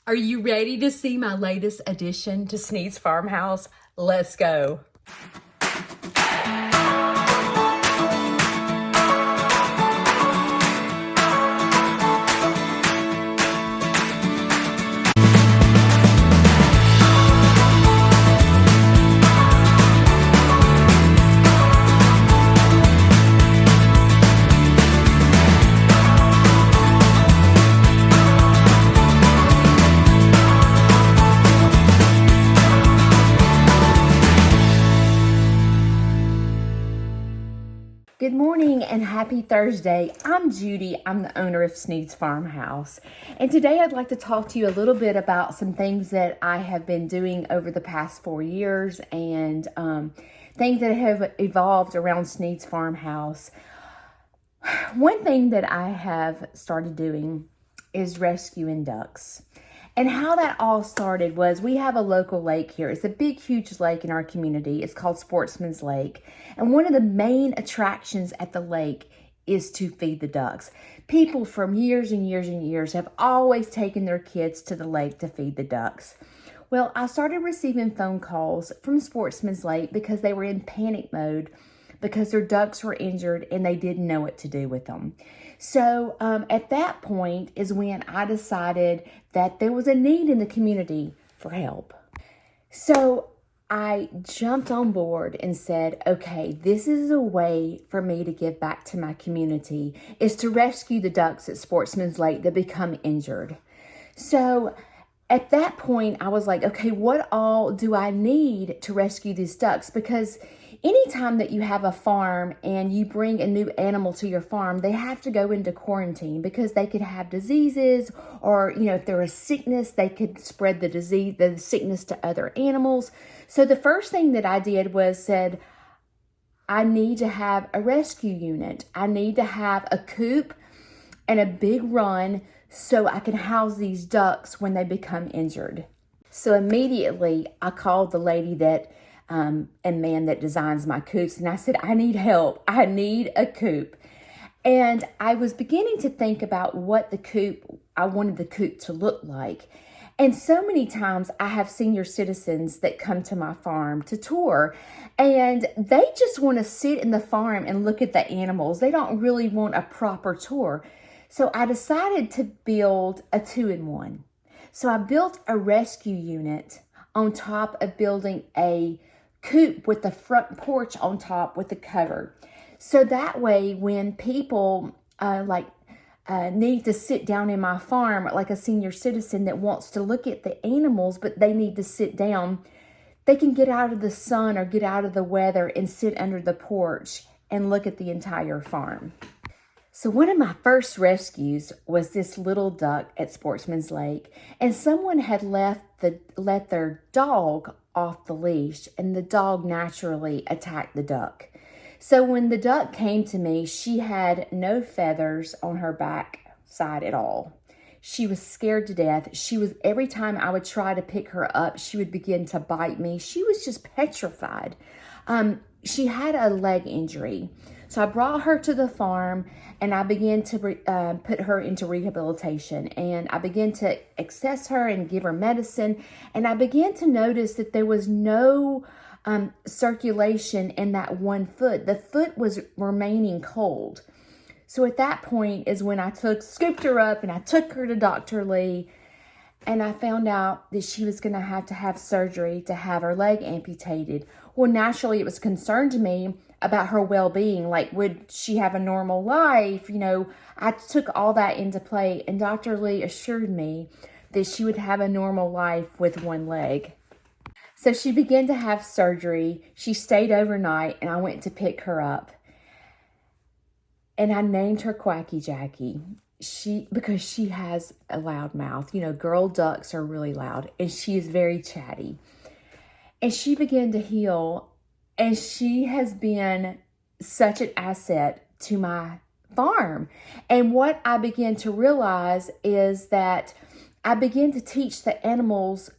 Are you ready to see my latest addition to Sneed's Farmhouse? Let's go. Good morning and happy Thursday. I'm Judy. I'm the owner of Sneed's Farmhouse. And today I'd like to talk to you a little bit about some things that I have been doing over the past 4 years and things that have evolved around Sneed's Farmhouse. One thing that I have started doing is rescuing ducks. And how that all started was we have a local lake here. It's a big, huge lake in our community. It's called Sportsman's Lake. And one of the main attractions at the lake is to feed the ducks. People from years and years and years have always taken their kids to the lake to feed the ducks. Well, I started receiving phone calls from Sportsman's Lake because they were in panic mode because their ducks were injured and they didn't know what to do with them. So at that point is when I decided that there was a need in the community for help. So I jumped on board and said, okay, this is a way for me to give back to my community, is to rescue the ducks at Sportsman's Lake that become injured. So at that point, I was like, okay, what all do I need to rescue these ducks? Because anytime that you have a farm and you bring a new animal to your farm, they have to go into quarantine because they could have diseases, or, if there is sickness, they could spread the sickness to other animals. So the first thing that I did was said, I need to have a rescue unit. I need to have a coop and a big run so I can house these ducks when they become injured. So immediately I called the lady that and man that designs my coops, and I said, I need help. I need a coop. And I was beginning to think about what I wanted the coop to look like. And so many times I have senior citizens that come to my farm to tour, and they just want to sit in the farm and look at the animals. They don't really want a proper tour. So I decided to build a 2-in-1. So I built a rescue unit on top of building a coop with the front porch on top with the cover. So that way when people need to sit down in my farm, like a senior citizen that wants to look at the animals, but they need to sit down, they can get out of the sun or get out of the weather and sit under the porch and look at the entire farm. So one of my first rescues was this little duck at Sportsman's Lake, and someone had let their dog off the leash, and the dog naturally attacked the duck. So when the duck came to me, she had no feathers on her back side at all. She was scared to death. Every time I would try to pick her up, she would begin to bite me. She was just petrified. She had a leg injury. So I brought her to the farm and I began to put her into rehabilitation, and I began to access her and give her medicine. And I began to notice that there was no circulation in that one foot. The foot was remaining cold. So at that point is when I scooped her up and I took her to Dr. Lee, and I found out that she was going to have surgery to have her leg amputated. Well, naturally, it was concerned to me about her well-being. Like, would she have a normal life? I took all that into play, and Dr. Lee assured me that she would have a normal life with one leg. So she began to have surgery. She stayed overnight, and I went to pick her up. And I named her Quacky Jackie. Because she has a loud mouth. Girl ducks are really loud, and she is very chatty. And she began to heal, and she has been such an asset to my farm. And what I began to realize is that I began to teach the animals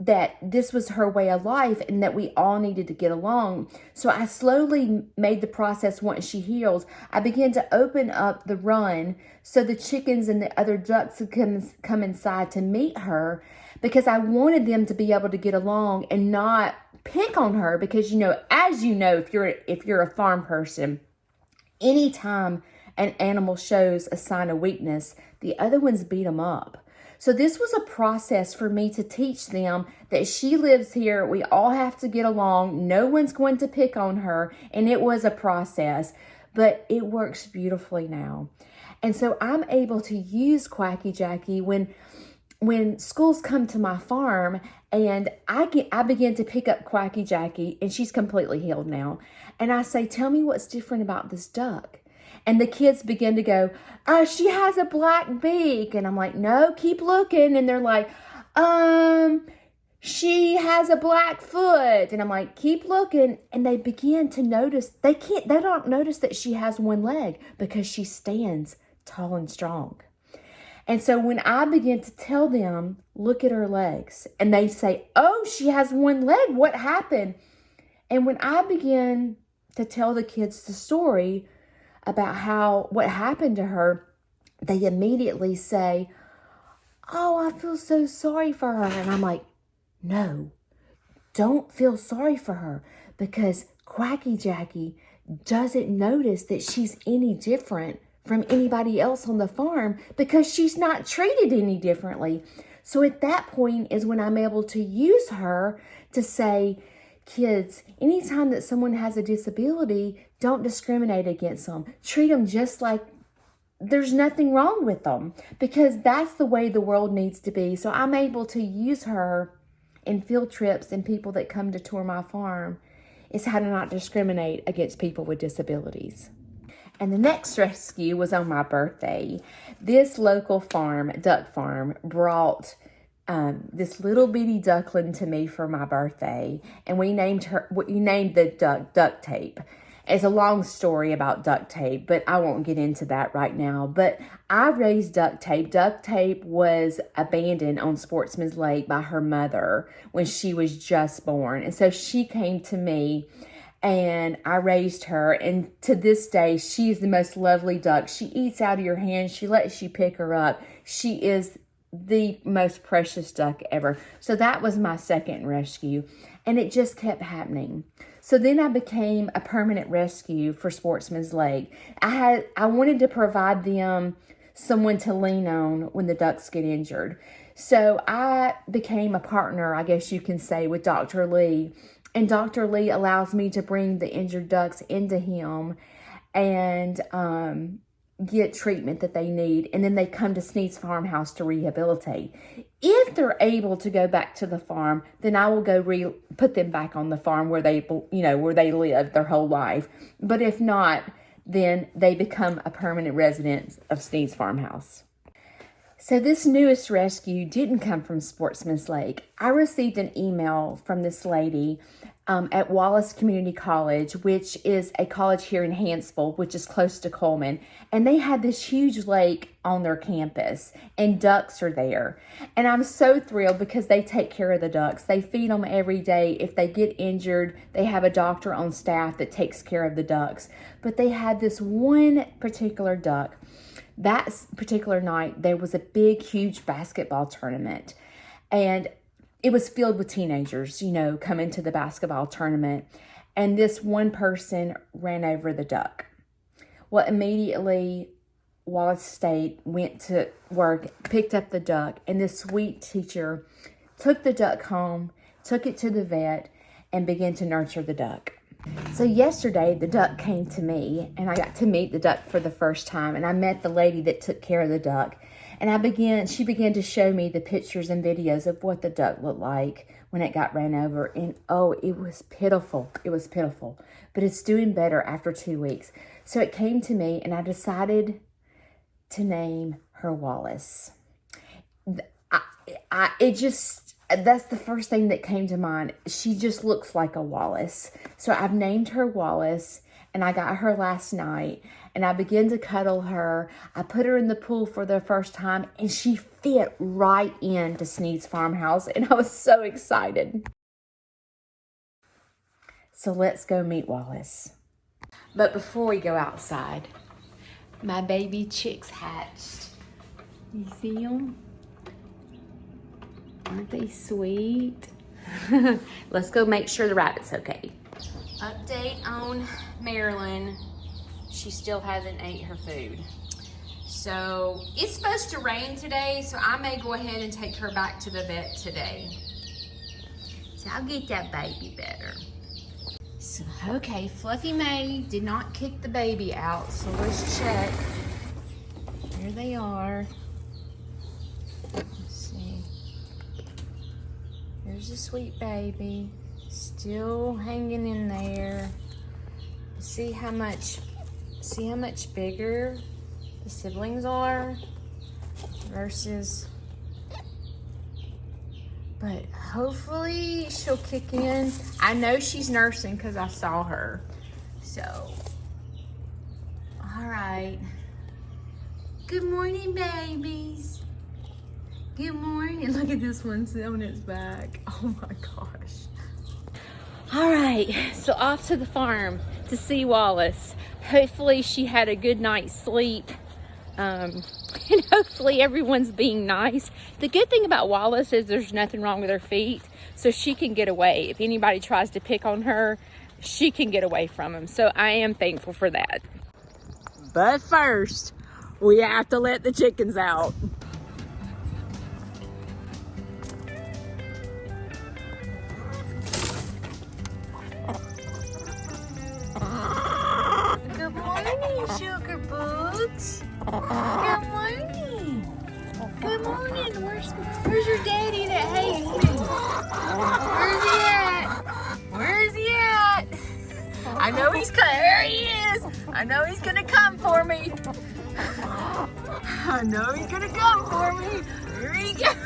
that this was her way of life and that we all needed to get along. So I slowly made the process, once she heals, I began to open up the run so the chickens and the other ducks would come inside to meet her, because I wanted them to be able to get along and not pick on her. Because, as you know, if you're a farm person, anytime an animal shows a sign of weakness, the other ones beat them up. So this was a process for me to teach them that she lives here. We all have to get along. No one's going to pick on her. And it was a process, but it works beautifully now. And so I'm able to use Quacky Jackie when schools come to my farm, and I begin to pick up Quacky Jackie, and she's completely healed now. And I say, tell me what's different about this duck. And the kids begin to go, she has a black beak. And I'm like, no, keep looking. And they're like, she has a black foot. And I'm like, keep looking. And they begin to notice, they don't notice that she has one leg, because she stands tall and strong. And so when I begin to tell them, look at her legs, and they say, oh, she has one leg, what happened? And when I begin to tell the kids the story about what happened to her, they immediately say, oh, I feel so sorry for her. And I'm like, no, don't feel sorry for her, because Quacky Jackie doesn't notice that she's any different from anybody else on the farm, because she's not treated any differently. So at that point is when I'm able to use her to say, kids, anytime that someone has a disability, don't discriminate against them. Treat them just like there's nothing wrong with them, because that's the way the world needs to be. So I'm able to use her in field trips and people that come to tour my farm, is how to not discriminate against people with disabilities. And the next rescue was on my birthday. This local farm, duck farm, brought this little bitty duckling to me for my birthday, and we named the duck Duct Tape. It's a long story about Duct Tape, but I won't get into that right now. But I raised Duct Tape. Duct Tape was abandoned on Sportsman's Lake by her mother when she was just born, and so she came to me, and I raised her, and to this day, she's the most lovely duck. She eats out of your hand. She lets you pick her up. She is the most precious duck ever. So that was my second rescue, and it just kept happening. So then I became a permanent rescue for Sportsman's Lake. I wanted to provide them someone to lean on when the ducks get injured. So I became a partner, I guess you can say, with Dr. Lee. And Dr. Lee allows me to bring the injured ducks into him and get treatment that they need. And then they come to Sneed's Farmhouse to rehabilitate. If they're able to go back to the farm, then I will go put them back on the farm where they lived their whole life. But if not, then they become a permanent resident of Sneed's Farmhouse. So this newest rescue didn't come from Sportsman's Lake. I received an email from this lady at Wallace Community College, which is a college here in Hanceville, which is close to Coleman. And they had this huge lake on their campus, and ducks are there. And I'm so thrilled because they take care of the ducks. They feed them every day. If they get injured, they have a doctor on staff that takes care of the ducks. But they had this one particular duck. That particular night, there was a big, huge basketball tournament, and it was filled with teenagers, coming to the basketball tournament, and this one person ran over the duck. Well, immediately, Wallace State went to work, picked up the duck, and this sweet teacher took the duck home, took it to the vet, and began to nurture the duck. So yesterday, the duck came to me, and I got to meet the duck for the first time, and I met the lady that took care of the duck, and she began to show me the pictures and videos of what the duck looked like when it got ran over, and oh, it was pitiful. It was pitiful, but it's doing better after 2 weeks. So it came to me, and I decided to name her Wallace. That's the first thing that came to mind. She just looks like a Wallace. So I've named her Wallace, and I got her last night, and I began to cuddle her. I put her in the pool for the first time, and she fit right into Sneed's farmhouse, and I was so excited. So let's go meet Wallace. But before we go outside, my baby chicks hatched. You see them? Aren't they sweet? Let's go make sure the rabbit's okay. Update on Marilyn. She still hasn't ate her food. So it's supposed to rain today, so I may go ahead and take her back to the vet today. So I'll get that baby better. So, okay, Fluffy May did not kick the baby out, so let's check. Here they are. Let's see. Here's a sweet baby, still hanging in there. See how much bigger the siblings are versus, but hopefully she'll kick in. I know she's nursing because I saw her. So, all right. Good morning, babies. Good morning. Look at this one on its back. Oh my gosh. All right, so off to the farm to see Wallace. Hopefully she had a good night's sleep. And hopefully everyone's being nice. The good thing about Wallace is there's nothing wrong with her feet, so she can get away. If anybody tries to pick on her, she can get away from them. So I am thankful for that. But first, we have to let the chickens out. Good morning, sugar boots. Good morning. Good morning. Where's your daddy that hates me? Where's he at? Where's he at? I know he's coming. There he is. I know he's gonna come for me. I know he's gonna come for me. Here he goes.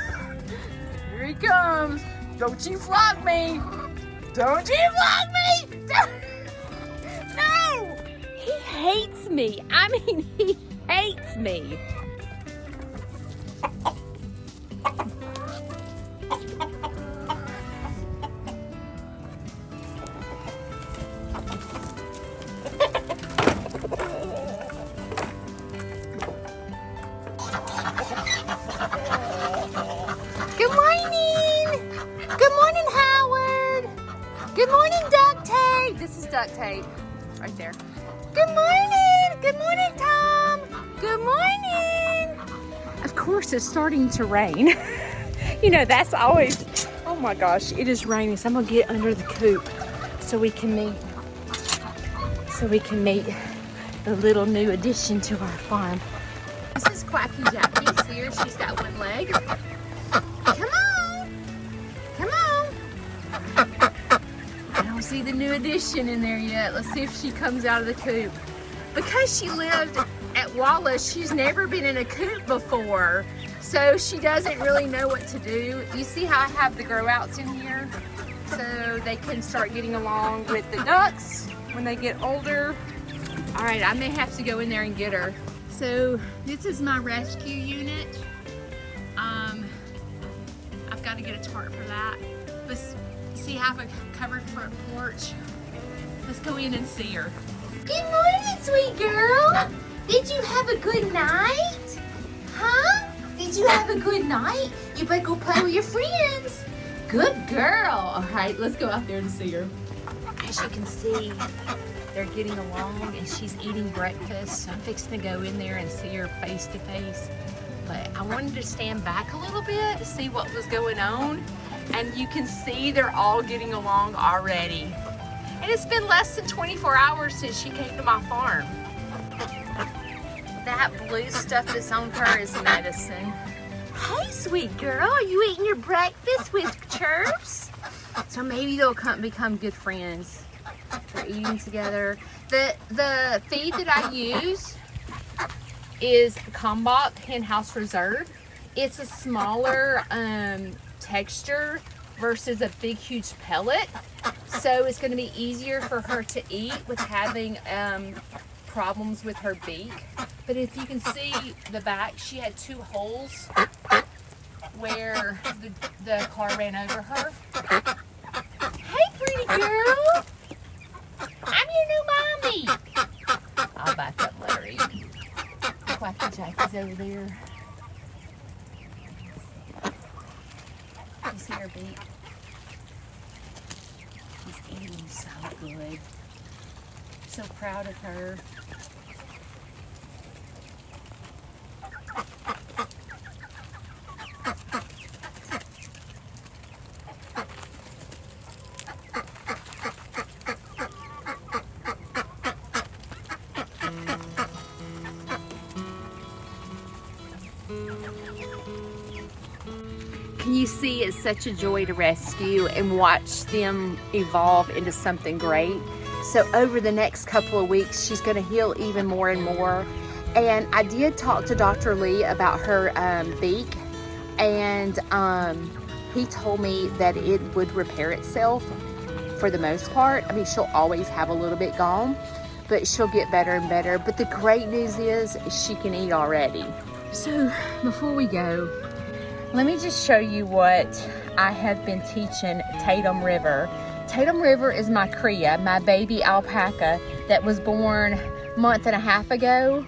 Here he comes. Don't you flog me. Don't you flog me. No. He hates me. I mean, he hates me. Good morning. Good morning, Howard. Good morning, duct tape. This is duct tape right there. Good morning. Good morning, Tom. Good morning. Of course, it's starting to rain. You know, that's always, oh my gosh, it is raining. So I'm gonna get under the coop so we can meet the little new addition to our farm. This is Quacky Jackie. Here, she's got one leg. Come on. Come on. I don't see the new addition in there yet. Let's see if she comes out of the coop. Because she lived at Wallace, she's never been in a coop before. So she doesn't really know what to do. You see how I have the grow outs in here? So they can start getting along with the ducks when they get older. All right, I may have to go in there and get her. So this is my rescue unit. I've got to get a tarp for that. Let's see how I have a covered front porch. Let's go in and see her. Good morning, sweet girl. Did you have a good night? Huh? Did you have a good night? You better go play with your friends. Good girl. All right, let's go out there and see her. As you can see, they're getting along and she's eating breakfast. So I'm fixing to go in there and see her face to face. But I wanted to stand back a little bit to see what was going on. And you can see they're all getting along already. And it's been less than 24 hours since she came to my farm. That blue stuff that's on her is medicine. Hey, sweet girl, are you eating your breakfast with chirps? So maybe they'll become good friends. They're eating together. The feed that I use is Combot Hen House Reserve. It's a smaller texture versus a big, huge pellet. So it's going to be easier for her to eat with having problems with her beak. But if you can see the back, she had 2 holes where the car ran over her. Hey, pretty girl. I'm your new mommy. I'll back up, Larry. Quacky Jackie's over there. You see her beak? She's eating so good. So proud of her. Can you see it's such a joy to rescue and watch them evolve into something great? So over the next couple of weeks, she's going to heal even more and more. And I did talk to Dr. Lee about her beak, and he told me that it would repair itself for the most part. I mean, she'll always have a little bit gone, but she'll get better and better. But the great news is she can eat already. So before we go, let me just show you what I have been teaching Tatum River. Tatum River is my cria, my baby alpaca that was born a month and a half ago.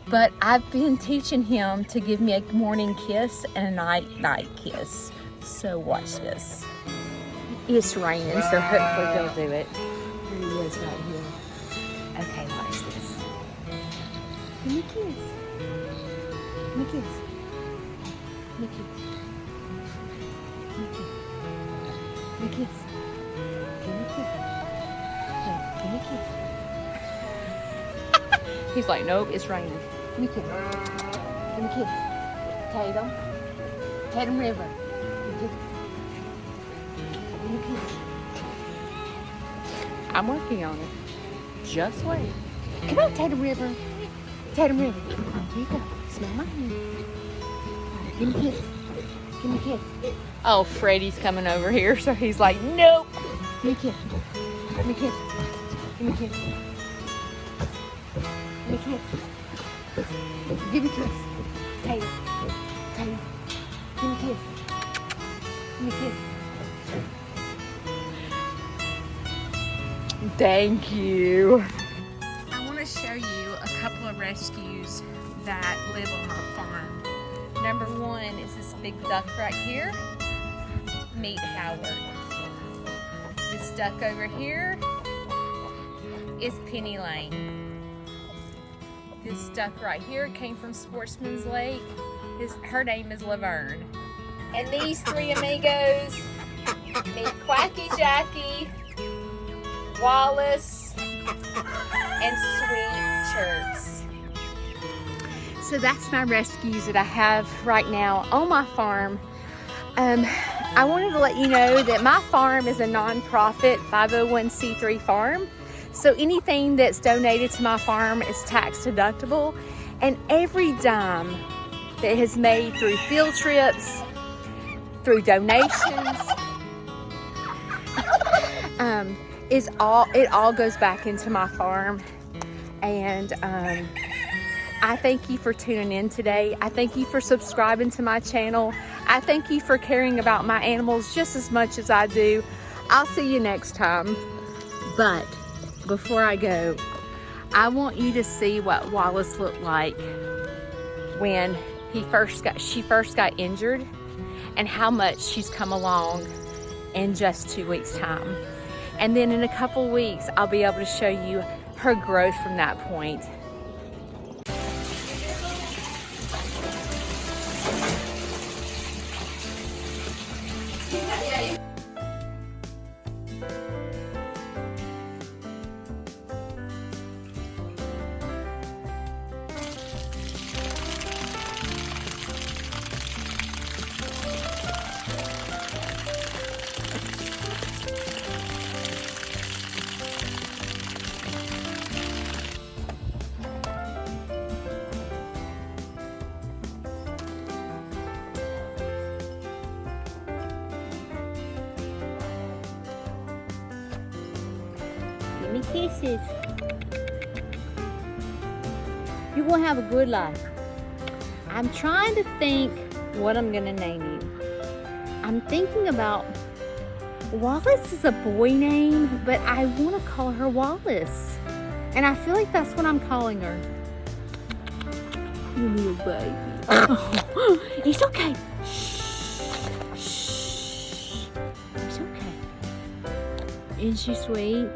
But I've been teaching him to give me a morning kiss and a night kiss. So watch this. It's raining, so hopefully he'll do it. Here he is right here. Okay, watch this. Give me a kiss. Give me a kiss. Give me a kiss. Give me a kiss. Give me a kiss. Yeah, give me a kiss. He's like, nope, it's raining. Give me a kiss. Give me a kiss. Tatum. Tatum River. Give me a kiss. I'm working on it. Just wait. Come on, Tatum River. Tatum River. Here you go. Smell my hand. Give me a kiss. Give me a kiss. Oh, Freddie's coming over here, so he's like, nope. Give me a kiss. Give me a kiss. Give me a kiss. Give me a kiss. Give me a kiss. Tatum. Tatum. Give me a kiss. Give me a kiss. Thank you. I want to show you a couple of rescues that live on our farm. Number 1 is this big duck right here. Meet Howard. This duck over here is Penny Lane. This duck right here came from Sportsman's Lake. Her name is Laverne. And these 3 amigos, meet Quacky Jackie, Wallace, and Sweet Chirps. So that's my rescues that I have right now on my farm. I wanted to let you know that my farm is a non-profit 501c3 farm. So anything that's donated to my farm is tax deductible, and every dime that is made through field trips, through donations, it all goes back into my farm. And I thank you for tuning in today. I thank you for subscribing to my channel. I thank you for caring about my animals just as much as I do. I'll see you next time. But before I go, I want you to see what Wallace looked like when she first got injured, and how much she's come along in just 2 weeks' time. And then in a couple weeks, I'll be able to show you her growth from that point. me kisses. You're gonna have a good life. I'm trying to think what I'm gonna name you. I'm thinking about Wallace is a boy name, but I want to call her Wallace. And I feel like that's what I'm calling her. You little baby. Oh, it's okay. Shh. Shh. It's okay. Isn't she sweet?